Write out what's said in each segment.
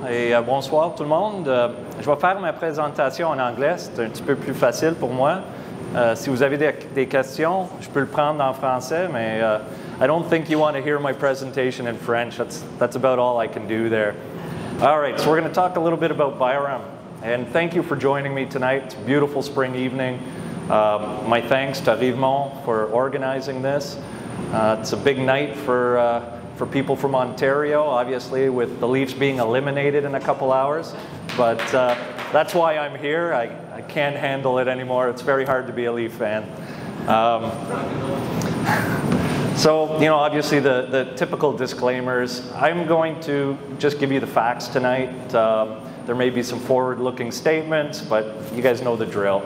et bonsoir tout le monde. Je vais faire ma présentation en anglais, c'est un petit peu plus facile pour moi. Si vous avez des questions, je peux le prendre en français, mais I don't think you want to hear my presentation in French. That's about all I can do there. All right, so we're going to talk a little bit about Biorem. And thank you for joining me tonight. It's a beautiful spring evening. My thanks to Rivemont for organizing this. It's a big night for people from Ontario, obviously, with the Leafs being eliminated in a couple hours. But that's why I'm here. I can't handle it anymore. It's very hard to be a Leaf fan. So, you know, obviously the typical disclaimers. I'm going to just give you the facts tonight. There may be some forward-looking statements, but you guys know the drill.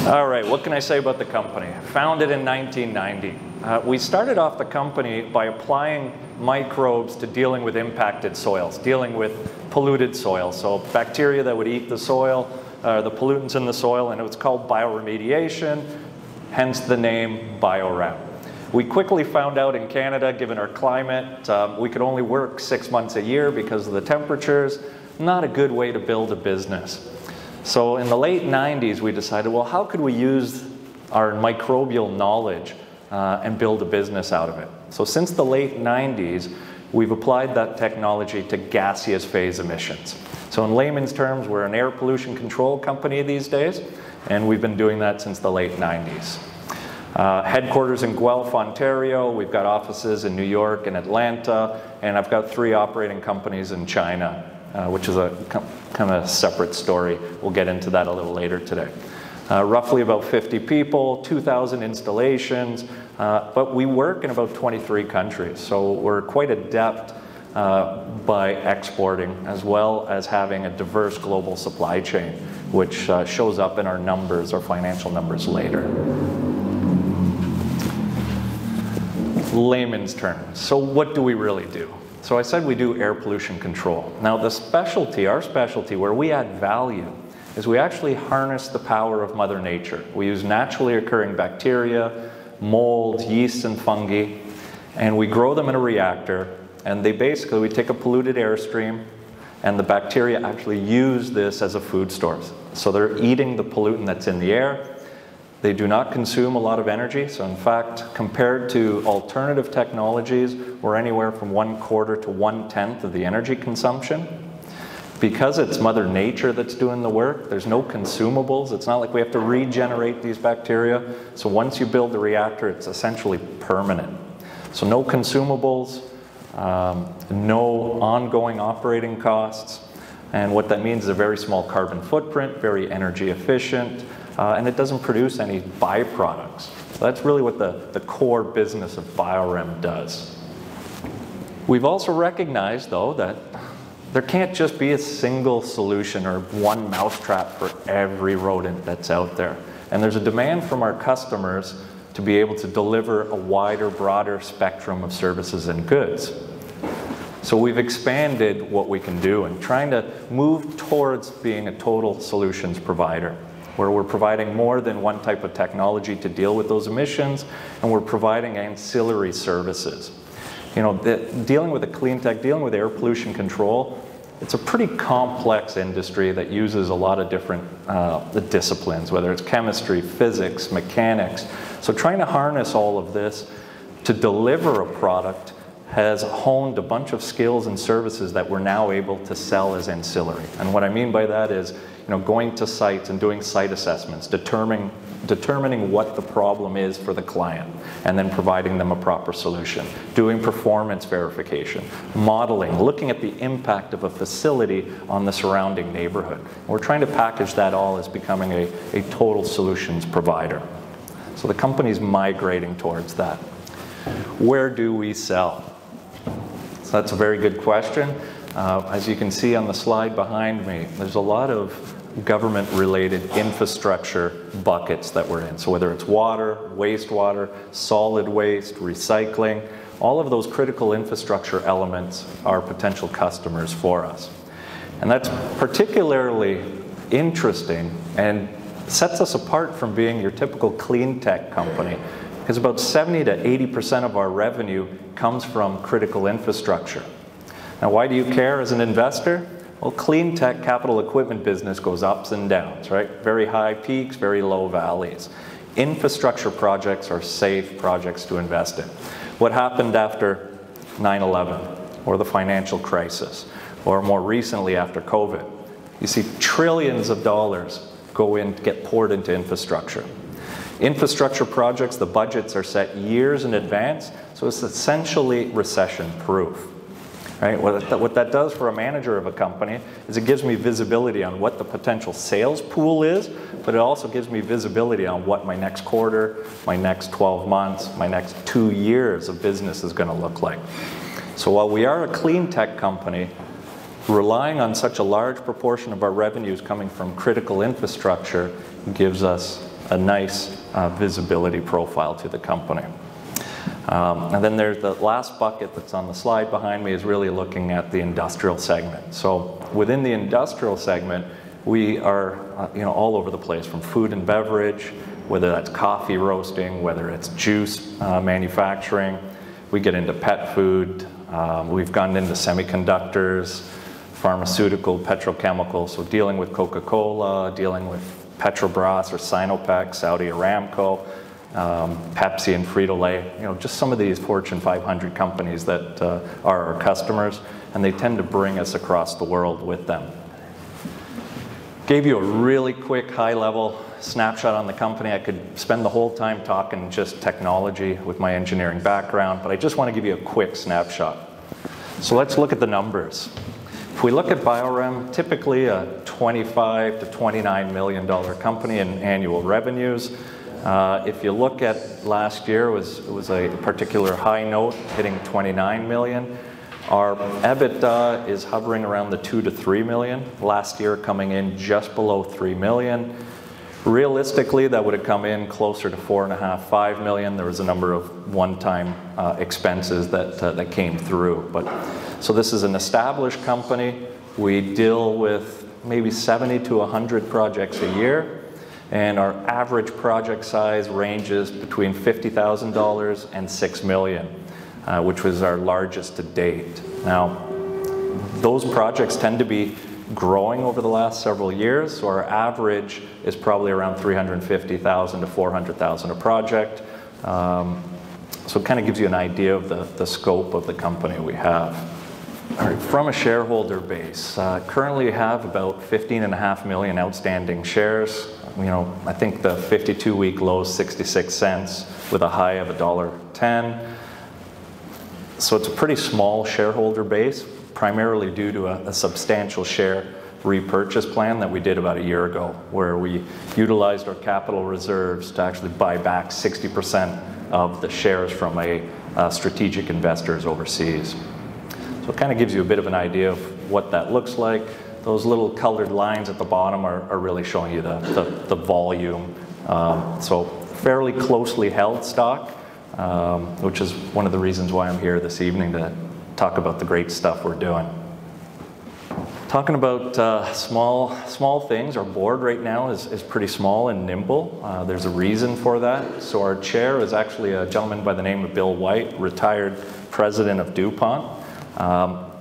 All right, what can I say about the company? Founded in 1990. We started off the company by applying microbes to dealing with impacted soils, dealing with polluted soil. So bacteria that would eat the soil, the pollutants in the soil, and it was called bioremediation, hence the name Biorem. We quickly found out in Canada, given our climate, we could only work 6 months a year because of the temperatures. Not a good way to build a business. So in the late 90s, we decided, well, how could we use our microbial knowledge and build a business out of it? So since the late 90s, we've applied that technology to gaseous phase emissions. So in layman's terms, we're an air pollution control company these days, and we've been doing that since the late 90s. Headquarters in Guelph, Ontario. We've got offices in New York and Atlanta, and I've got 3 operating companies in China, which is a kind of separate story. We'll get into that a little later today. Roughly about 50 people, 2,000 installations, but we work in about 23 countries. So we're quite adept by exporting, as well as having a diverse global supply chain, which shows up in our numbers, our financial numbers later. Layman's terms. So what do we really do? So I said we do air pollution control. Now the specialty, our specialty, where we add value, is we actually harness the power of Mother Nature. We use naturally occurring bacteria, mold, yeast, and fungi, and we grow them in a reactor, and we take a polluted airstream, and the bacteria actually use this as a food source. So they're eating the pollutant that's in the air. They do not consume a lot of energy. So in fact, compared to alternative technologies, we're anywhere from 1/4 to 1/10 of the energy consumption. Because it's Mother Nature that's doing the work, there's no consumables. It's not like we have to regenerate these bacteria. So once you build the reactor, it's essentially permanent. So no consumables, no ongoing operating costs. And what that means is a very small carbon footprint, very energy efficient, and it doesn't produce any byproducts. So that's really what the core business of Biorem does. We've also recognized, though, that there can't just be a single solution or one mousetrap for every rodent that's out there. And there's a demand from our customers to be able to deliver a wider, broader spectrum of services and goods. So we've expanded what we can do and trying to move towards being a total solutions provider, where we're providing more than one type of technology to deal with those emissions, and we're providing ancillary services. You know, dealing with CleanTech, dealing with air pollution control, it's a pretty complex industry that uses a lot of different disciplines, whether it's chemistry, physics, mechanics. So trying to harness all of this to deliver a product has honed a bunch of skills and services that we're now able to sell as ancillary. And what I mean by that is, you know, going to sites and doing site assessments, determining what the problem is for the client, and then providing them a proper solution. Doing performance verification, modeling, looking at the impact of a facility on the surrounding neighborhood. We're trying to package that all as becoming a total solutions provider. So the company's migrating towards that. Where do we sell? So that's a very good question. As you can see on the slide behind me, there's a lot of government-related infrastructure buckets that we're in. So whether it's water, wastewater, solid waste, recycling, all of those critical infrastructure elements are potential customers for us. And that's particularly interesting and sets us apart from being your typical clean tech company, because about 70 to 80% of our revenue comes from critical infrastructure. Now, why do you care as an investor? Well, CleanTech capital equipment business goes ups and downs, right? Very high peaks, very low valleys. Infrastructure projects are safe projects to invest in. What happened after 9/11 or the financial crisis, or more recently after COVID? You see trillions of dollars get poured into infrastructure. Infrastructure projects, the budgets are set years in advance, so it's essentially recession-proof. Right? What that does for a manager of a company is it gives me visibility on what the potential sales pool is, but it also gives me visibility on what my next quarter, my next 12 months, my next 2 years of business is going to look like. So while we are a clean tech company, relying on such a large proportion of our revenues coming from critical infrastructure gives us a nice visibility profile to the company. And then there's the last bucket that's on the slide behind me is really looking at the industrial segment. So within the industrial segment, we are all over the place, from food and beverage, whether that's coffee roasting, whether it's juice manufacturing. We get into pet food. We've gone into semiconductors, pharmaceutical, petrochemical, so dealing with Coca-Cola, dealing with Petrobras or Sinopec, Saudi Aramco, Pepsi and Frito-Lay, just some of these Fortune 500 companies that are our customers, and they tend to bring us across the world with them. Gave you a really quick high-level snapshot on the company. I could spend the whole time talking just technology with my engineering background, but I just want to give you a quick snapshot. So let's look at the numbers. If we look at Biorem, typically a $25 to $29 million company in annual revenues. If you look at last year, it was a particular high note, hitting 29 million. Our EBITDA is hovering around the 2 to 3 million. Last year coming in just below 3 million. Realistically, that would have come in closer to 4.5, 5 million. There was a number of one-time expenses that came through. So this is an established company. We deal with maybe 70 to 100 projects a year. And our average project size ranges between $50,000 and $6 million, which was our largest to date. Now, those projects tend to be growing over the last several years, so our average is probably around $350,000 to $400,000 a project. So it kind of gives you an idea of the scope of the company we have. All right, from a shareholder base, currently we have about 15.5 million outstanding shares. I think the 52-week low is 66 cents with a high of $1.10. So it's a pretty small shareholder base, primarily due to a substantial share repurchase plan that we did about a year ago, where we utilized our capital reserves to actually buy back 60% of the shares from strategic investors overseas. So it kind of gives you a bit of an idea of what that looks like. Those little colored lines at the bottom are really showing you the volume. So fairly closely held stock, which is one of the reasons why I'm here this evening to talk about the great stuff we're doing. Talking about small things, our board right now is pretty small and nimble. There's a reason for that. So our chair is actually a gentleman by the name of Bill White, retired president of DuPont.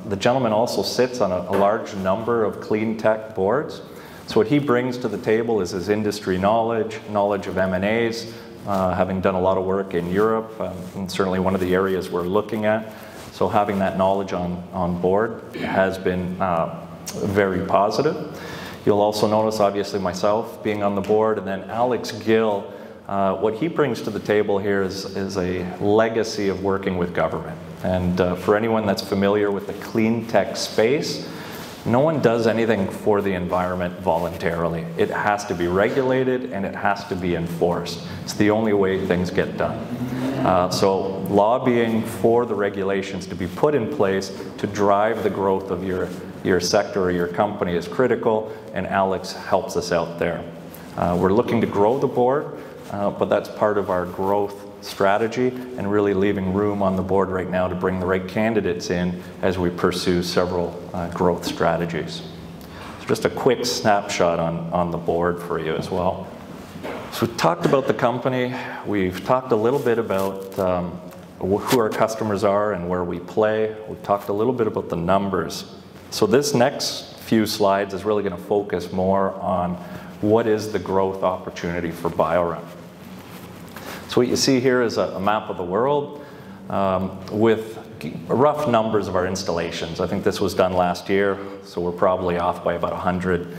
The gentleman also sits on a large number of clean tech boards. So what he brings to the table is his industry knowledge of M&As, having done a lot of work in Europe, and certainly one of the areas we're looking at. So having that knowledge on board has been very positive. You'll also notice, obviously, myself being on the board, and then Alex Gill. What he brings to the table here is a legacy of working with government. And for anyone that's familiar with the clean tech space, no one does anything for the environment voluntarily. It has to be regulated and it has to be enforced. It's the only way things get done. So lobbying for the regulations to be put in place to drive the growth of your sector or your company is critical, and Alex helps us out there. We're looking to grow the board, but that's part of our growth strategy, and really leaving room on the board right now to bring the right candidates in as we pursue several growth strategies. So just a quick snapshot on the board for you as well. So we've talked about the company. We've talked a little bit about who our customers are and where we play. We talked a little bit about the numbers. So this next few slides is really going to focus more on what is the growth opportunity for Biorem. So what you see here is a map of the world with rough numbers of our installations. I think this was done last year, so we're probably off by about 100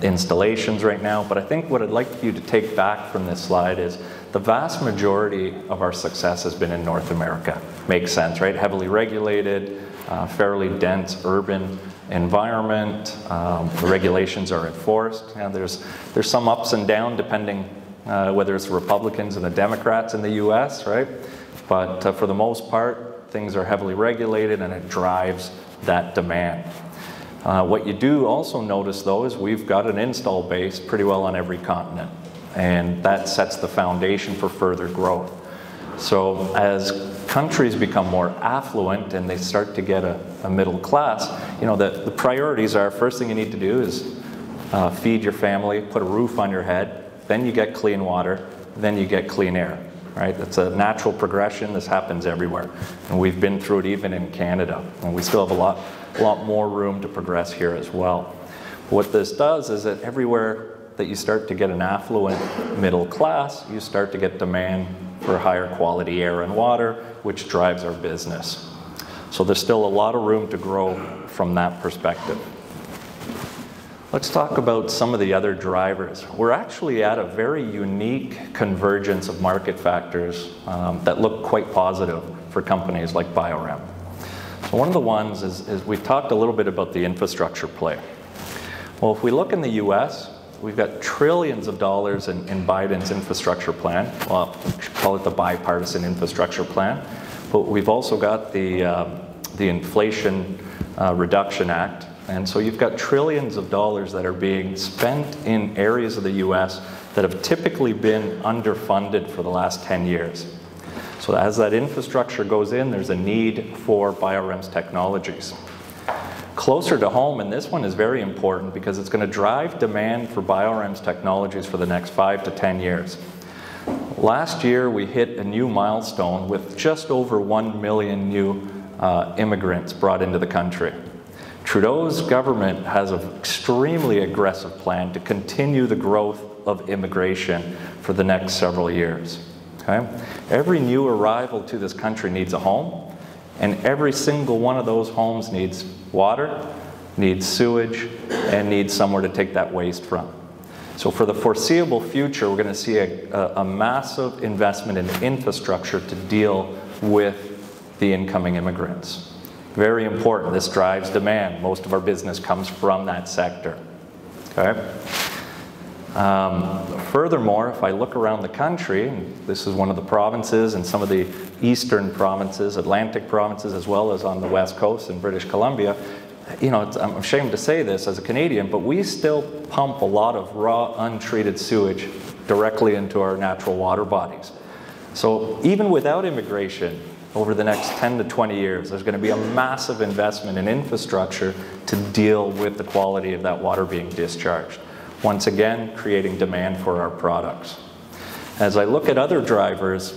installations right now. But I think what I'd like you to take back from this slide is the vast majority of our success has been in North America. Makes sense, right? Heavily regulated, fairly dense urban environment. The regulations are enforced. And there's some ups and downs depending whether it's the Republicans and the Democrats in the US, right? But for the most part, things are heavily regulated and it drives that demand. What you do also notice though is we've got an install base pretty well on every continent, and that sets the foundation for further growth. So as countries become more affluent and they start to get a middle class, you know, the priorities are, first thing you need to do is feed your family, put a roof on your head, then you get clean water, then you get clean air. Right? It's a natural progression. This happens everywhere. And we've been through it even in Canada. And we still have a lot more room to progress here as well. What this does is that everywhere that you start to get an affluent middle class, you start to get demand for higher quality air and water, which drives our business. So there's still a lot of room to grow from that perspective. Let's talk about some of the other drivers. We're actually at a very unique convergence of market factors that look quite positive for companies like Biorem. So one of the ones is we've talked a little bit about the infrastructure play. Well, if we look in the US, we've got trillions of dollars in Biden's infrastructure plan. Well, we should call it the bipartisan infrastructure plan. But we've also got the Inflation Reduction Act. And so you've got trillions of dollars that are being spent in areas of the US that have typically been underfunded for the last 10 years. So as that infrastructure goes in, there's a need for Biorem's technologies. Closer to home, and this one is very important because it's going to drive demand for Biorem's technologies for the next 5 to 10 years. Last year, we hit a new milestone with just over 1 million new immigrants brought into the country. Trudeau's government has an extremely aggressive plan to continue the growth of immigration for the next several years. Okay? Every new arrival to this country needs a home, and every single one of those homes needs water, needs sewage, and needs somewhere to take that waste from. So for the foreseeable future, we're going to see a massive investment in infrastructure to deal with the incoming immigrants. Very important. This drives demand. Most of our business comes from that sector. Okay? Furthermore, if I look around the country, and this is one of the provinces and some of the eastern provinces, Atlantic provinces, as well as on the west coast in British Columbia, you know, I'm ashamed to say this as a Canadian, but we still pump a lot of raw, untreated sewage directly into our natural water bodies. So even without immigration, over the next 10 to 20 years, there's going to be a massive investment in infrastructure to deal with the quality of that water being discharged. Once again, creating demand for our products. As I look at other drivers,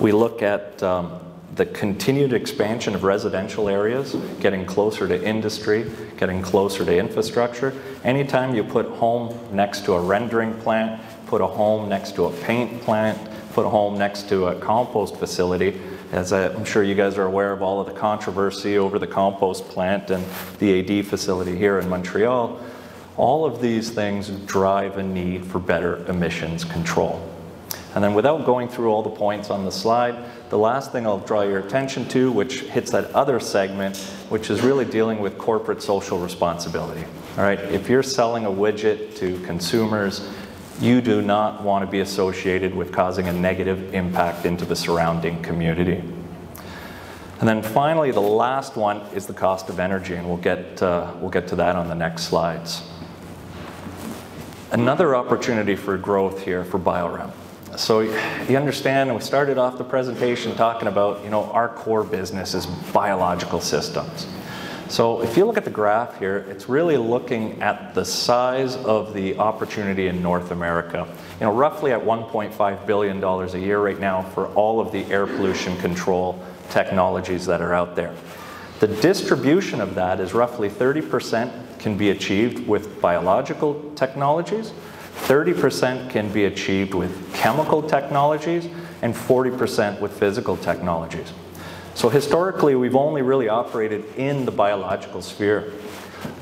we look at the continued expansion of residential areas, getting closer to industry, getting closer to infrastructure. Anytime you put home next to a rendering plant, put a home next to a paint plant, put a home next to a compost facility, as I'm sure you guys are aware of all of the controversy over the compost plant and the AD facility here in Montreal, all of these things drive a need for better emissions control. And then without going through all the points on the slide, the last thing I'll draw your attention to, which hits that other segment, which is really dealing with corporate social responsibility. All right, if you're selling a widget to consumers, you do not want to be associated with causing a negative impact into the surrounding community. And then finally, the last one is the cost of energy, and we'll get to that on the next slides. Another opportunity for growth here for Biorem. So you understand, and we started off the presentation talking about, you know, our core business is biological systems. So if you look at the graph here, it's really looking at the size of the opportunity in North America. You know, roughly at $1.5 billion a year right now for all of the air pollution control technologies that are out there. The distribution of that is roughly 30% can be achieved with biological technologies, 30% can be achieved with chemical technologies, and 40% with physical technologies. So historically, we've only really operated in the biological sphere.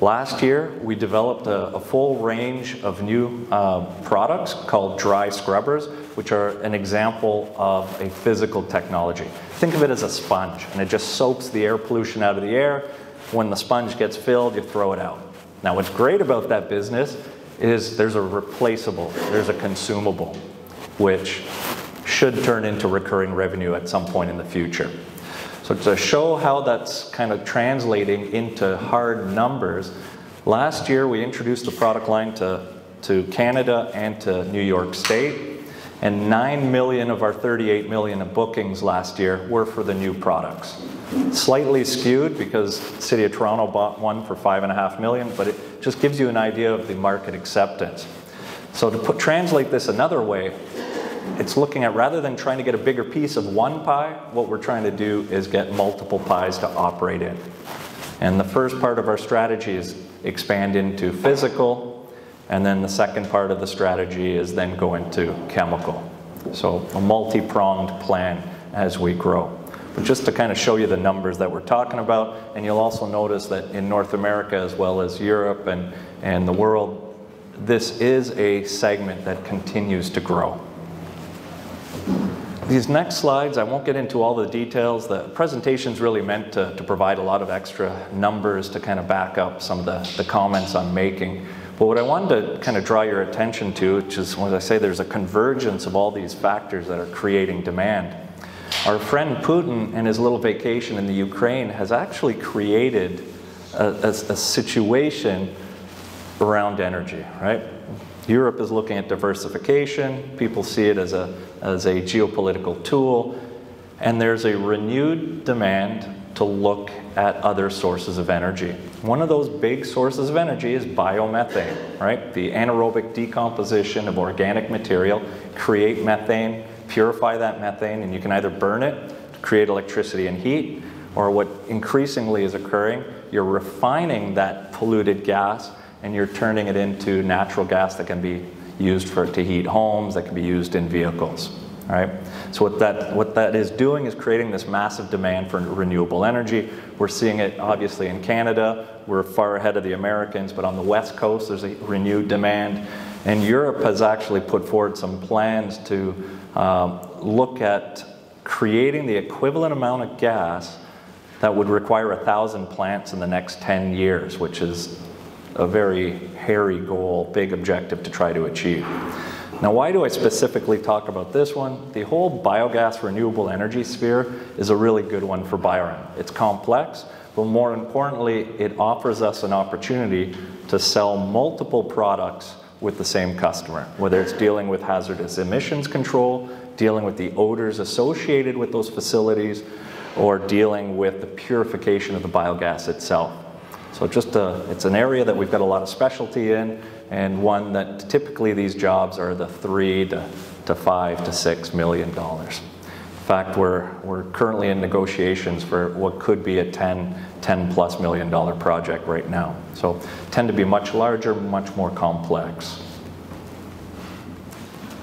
Last year, we developed a full range of new products called dry scrubbers, which are an example of a physical technology. Think of it as a sponge, and it just soaks the air pollution out of the air. When the sponge gets filled, you throw it out. Now, what's great about that business is there's a replaceable, there's a consumable, which should turn into recurring revenue at some point in the future. So to show how that's kind of translating into hard numbers, last year we introduced the product line to Canada and to New York State, and 9 million of our 38 million of bookings last year were for the new products. Slightly skewed because City of Toronto bought one for 5.5 million, but it just gives you an idea of the market acceptance. So to translate this another way, it's looking at, rather than trying to get a bigger piece of one pie, what we're trying to do is get multiple pies to operate in. And the first part of our strategy is expand into physical, and then the second part of the strategy is then go into chemical. So a multi-pronged plan as we grow. But just to kind of show you the numbers that we're talking about, and you'll also notice that in North America as well as Europe and the world, this is a segment that continues to grow. These next slides, I won't get into all the details. The presentation's really meant to provide a lot of extra numbers to kind of back up some of the comments I'm making. But what I wanted to kind of draw your attention to, which is when I say there's a convergence of all these factors that are creating demand. Our friend Putin and his little vacation in the Ukraine has actually created a situation around energy, right? Europe is looking at diversification. People see it as a geopolitical tool. And there's a renewed demand to look at other sources of energy. One of those big sources of energy is biomethane, right? The anaerobic decomposition of organic material, create methane, purify that methane, and you can either burn it to create electricity and heat, or what increasingly is occurring, you're refining that polluted gas and you're turning it into natural gas that can be used to heat homes, that can be used in vehicles, right? So what that is doing is creating this massive demand for renewable energy. We're seeing it obviously in Canada. We're far ahead of the Americans, but on the West Coast there's a renewed demand. And Europe has actually put forward some plans to look at creating the equivalent amount of gas that would require 1,000 plants in the next 10 years, which is a very hairy goal, big objective to try to achieve. Now, why do I specifically talk about this one? The whole biogas renewable energy sphere is a really good one for Biorem. It's complex, but more importantly, it offers us an opportunity to sell multiple products with the same customer, whether it's dealing with hazardous emissions control, dealing with the odors associated with those facilities, or dealing with the purification of the biogas itself. So it's an area that we've got a lot of specialty in, and one that typically these jobs are the $3 to $5 to $6 million. In fact, we're currently in negotiations for what could be a $10+ million project right now. So tend to be much larger, much more complex.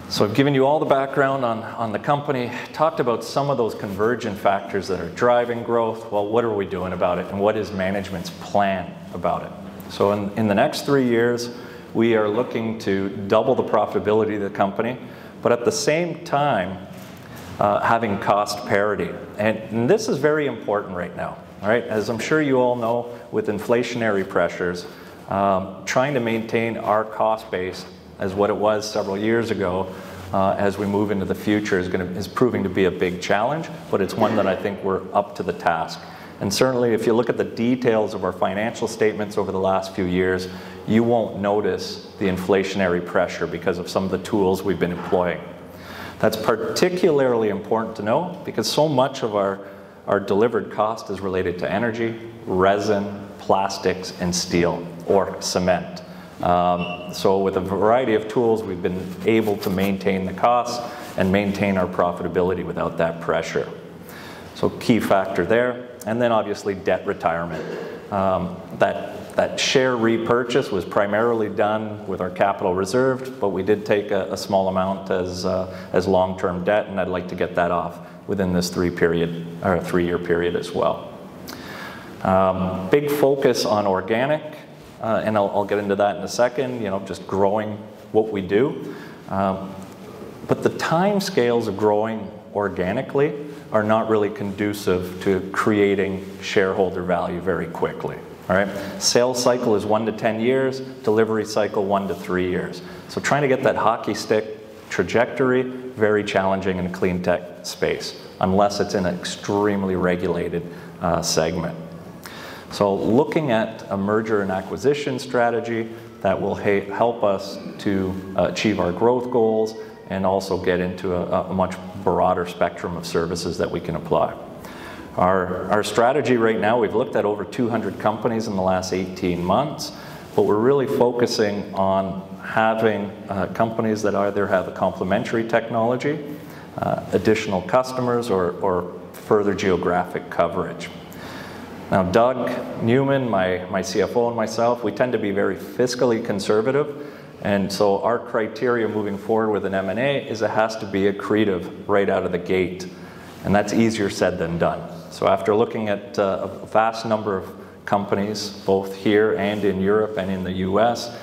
So I've given you all the background on the company, talked about some of those convergent factors that are driving growth. Well, what are we doing about it, and what is management's plan about it? So in the next 3 years, we are looking to double the profitability of the company, but at the same time, having cost parity. And this is very important right now, all right? As I'm sure you all know, with inflationary pressures, trying to maintain our cost base as what it was several years ago as we move into the future is proving to be a big challenge, but it's one that I think we're up to the task. And certainly if you look at the details of our financial statements over the last few years, you won't notice the inflationary pressure because of some of the tools we've been employing. That's particularly important to know because so much of our our delivered cost is related to energy, resin, plastics, and steel, or cement. So with a variety of tools, we've been able to maintain the costs and maintain our profitability without that pressure. So key factor there. And then obviously debt retirement. That share repurchase was primarily done with our capital reserved, but we did take a small amount as long-term debt, and I'd like to get that off within this 3-year period as well. Big focus on organic, and I'll get into that in a second, you know, just growing what we do. But the time scales of growing organically are not really conducive to creating shareholder value very quickly. All right? Sales cycle is 1 to 10 years, delivery cycle 1 to 3 years. So trying to get that hockey stick trajectory, very challenging in a clean tech space, unless it's in an extremely regulated segment. So looking at a merger and acquisition strategy that will help us to achieve our growth goals and also get into a much broader spectrum of services that we can apply. Our strategy right now, we've looked at over 200 companies in the last 18 months, but we're really focusing on having companies that either have a complementary technology, additional customers, or further geographic coverage. Now, Doug Newman, my CFO, and myself, we tend to be very fiscally conservative, and so our criteria moving forward with an M&A is it has to be accretive right out of the gate, and that's easier said than done. So after looking at a vast number of companies, both here and in Europe and in the US,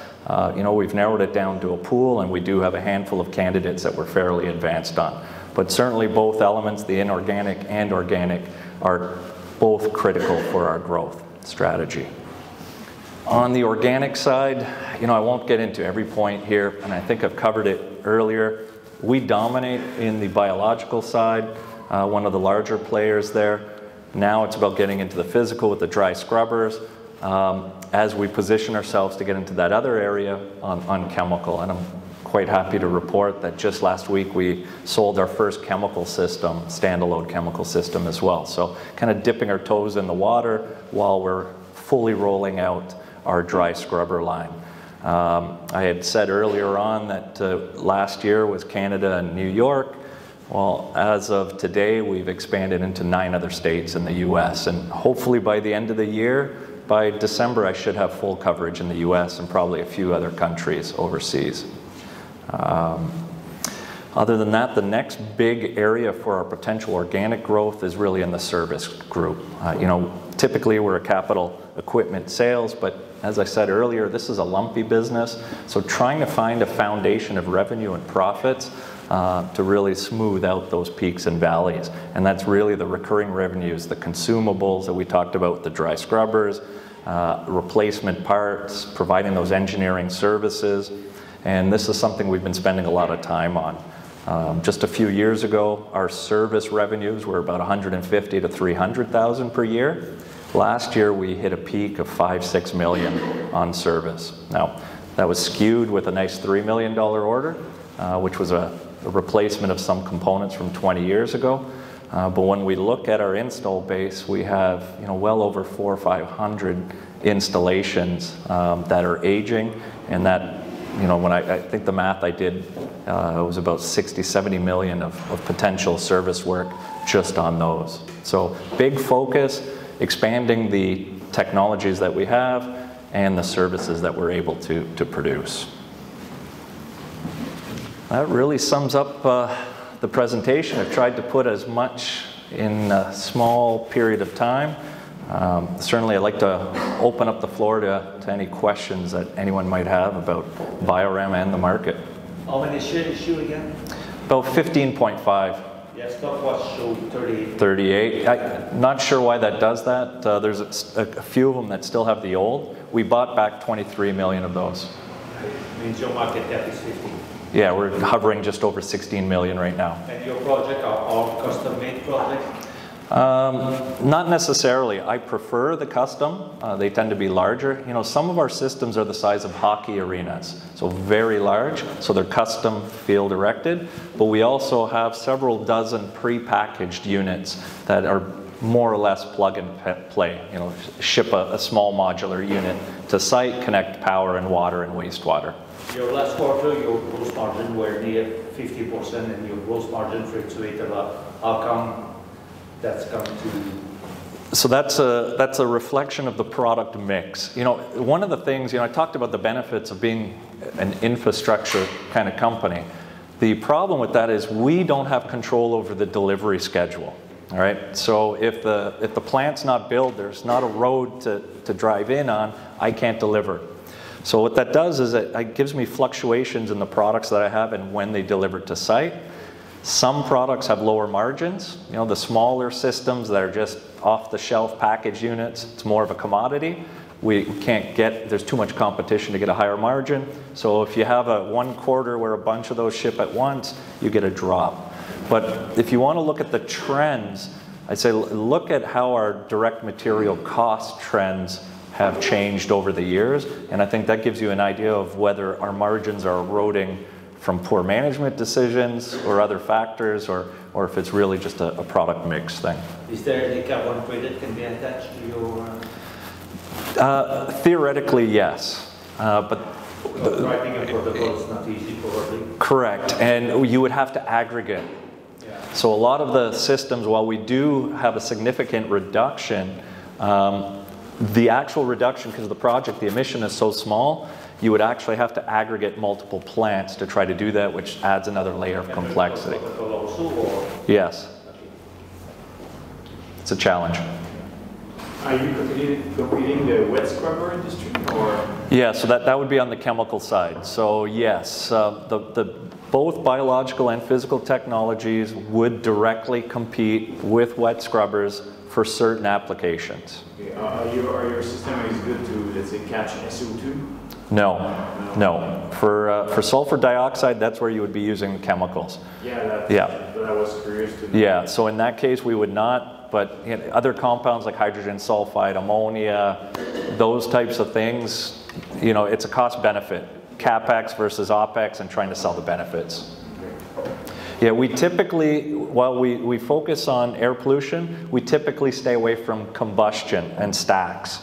you know, we've narrowed it down to a pool, and we do have a handful of candidates that we're fairly advanced on. But certainly both elements, the inorganic and organic, are both critical for our growth strategy. On the organic side, you know, I won't get into every point here, and I think I've covered it earlier. We dominate in the biological side, one of the larger players there. Now it's about getting into the physical with the dry scrubbers as we position ourselves to get into that other area on chemical. And I'm quite happy to report that just last week we sold our first chemical system, standalone chemical system as well. So kind of dipping our toes in the water while we're fully rolling out our dry scrubber line. I had said earlier on that last year was Canada and New York. Well, as of today, we've expanded into 9 other states in the US, and hopefully by the end of the year, by December, I should have full coverage in the US and probably a few other countries overseas. Other than that, the next big area for our potential organic growth is really in the service group. You know, typically we're a capital equipment sales, but as I said earlier, this is a lumpy business, so trying to find a foundation of revenue and profits to really smooth out those peaks and valleys. And that's really the recurring revenues, the consumables that we talked about, the dry scrubbers, replacement parts, providing those engineering services. And this is something we've been spending a lot of time on. Just a few years ago, our service revenues were about $150,000 to $300,000 per year. Last year, we hit a peak of $5–6 million on service. Now, that was skewed with a nice $3 million order, which was a replacement of some components from 20 years ago. But when we look at our install base, we have, you know, well over 400 or 500 installations that are aging, and that, you know, when I think the math I did, it was about 60–70 million of potential service work just on those. So big focus, expanding the technologies that we have and the services that we're able to produce. That really sums up the presentation. I've tried to put as much in a small period of time. Certainly I'd like to open up the floor to any questions that anyone might have about Biorem and the market. How many shares issue again? About 15.5. Yeah, stock was showed 38. 38. I'm not sure why that does that. There's a few of them that still have the old. We bought back 23 million of those. Means your market cap is 15. Yeah, we're hovering just over 16 million right now. And your project are all custom-made projects? Not necessarily. I prefer the custom. They tend to be larger. You know, some of our systems are the size of hockey arenas, so very large, so they're custom field erected. But we also have several dozen pre-packaged units that are more or less plug and play. You know, ship a small modular unit to site, connect power and water and wastewater. Your last quarter, your gross margin were near 50% and your gross margin fluctuate a lot. How come that's come to? So that's a reflection of the product mix. You know, one of the things, you know, I talked about the benefits of being an infrastructure kind of company. The problem with that is we don't have control over the delivery schedule. All right. So if the plant's not built, there's not a road to drive in on, I can't deliver. So what that does is it gives me fluctuations in the products that I have and when they deliver to site. Some products have lower margins. You know, the smaller systems that are just off-the-shelf package units, it's more of a commodity. We can't get, there's too much competition to get a higher margin. So if you have a one quarter where a bunch of those ship at once, you get a drop. But if you want to look at the trends, I'd say look at how our direct material cost trends have changed over the years, and I think that gives you an idea of whether our margins are eroding from poor management decisions or other factors, or if it's really just a product mix thing. Is there any carbon credit can be attached to your? Theoretically, yes, but writing a protocol is not easy probably. Correct, and you would have to aggregate. Yeah. So a lot of the systems, while we do have a significant reduction, the actual reduction, because of the project, the emission is so small, you would actually have to aggregate multiple plants to try to do that, which adds another layer of complexity. Yes. It's a challenge. Are you competing the wet scrubber industry, or? Yeah, so that would be on the chemical side. So yes, both biological and physical technologies would directly compete with wet scrubbers for certain applications. Okay. Are your system is good to, let's say, catch SO2? No. For sulfur dioxide, that's where you would be using chemicals. Yeah, but I was curious to know. Yeah, so in that case we would not, but you know, other compounds like hydrogen sulfide, ammonia, those types of things, you know, it's a cost benefit. CapEx versus OpEx and trying to sell the benefits. Yeah, we typically, while we focus on air pollution, we typically stay away from combustion and stacks.